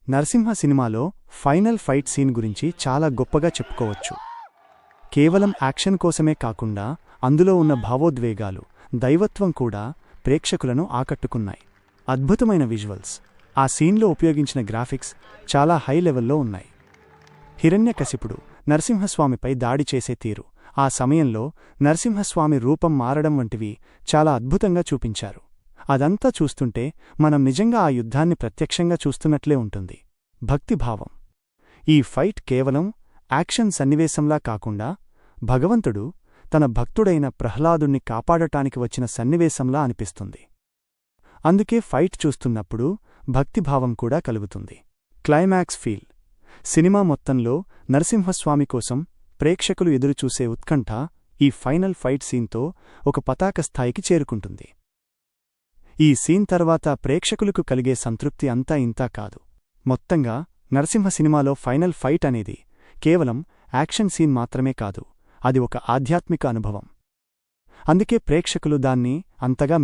నరసింహ సినిమాలో final fight scene గురించి చాలా గొప్పగా చెప్పుకోవచ్చు. కేవలం యాక్షన్ కోసమే కాకుండా అందులో ఉన్న భావోద్వేగాలు, దైవత్వం కూడా ప్రేక్షకులను ఆకట్టుకున్నాయి. అద్భుతమైన విజువల్స్, ఆ సీన్లో ఉపయోగించిన గ్రాఫిక్స్ చాలా హై లెవెల్లో ఉన్నాయి. హిరణ్యకశిపుడు నరసింహస్వామిపై దాడి చేసే తీరు, ఆ సమయంలో నరసింహస్వామి రూపం మారడం వంటివి చాలా అద్భుతంగా చూపించారు. అదంతా చూస్తుంటే మనం నిజంగా ఆ యుద్ధాన్ని ప్రత్యక్షంగా చూస్తున్నట్లే ఉంటుంది. భక్తిభావం, ఈ ఫైట్ కేవలం యాక్షన్ సన్నివేశంలా కాకుండా భగవంతుడు తన భక్తుడైన ప్రహ్లాదుణ్ణి కాపాడటానికి వచ్చిన సన్నివేశంలా అనిపిస్తుంది. అందుకే ఫైట్ చూస్తున్నప్పుడు భక్తిభావం కూడా కలుగుతుంది. క్లైమాక్స్ ఫీల్, సినిమా మొత్తంలో నరసింహస్వామి కోసం ప్రేక్షకులు ఎదురుచూసే ఉత్కంఠ ఈ ఫైనల్ ఫైట్ సీన్తో ఒక పతాక స్థాయికి చేరుకుంటుంది. ఈ సీన్ తర్వాత ప్రేక్షకులకు కలిగే సంతృప్తి అంతా ఇంతా కాదు. మొత్తంగా నరసింహ సినిమాలో ఫైనల్ ఫైట్ అనేది కేవలం యాక్షన్ సీన్ మాత్రమే కాదు, అది ఒక ఆధ్యాత్మిక అనుభవం. అందుకే ప్రేక్షకులు దాన్ని అంతగా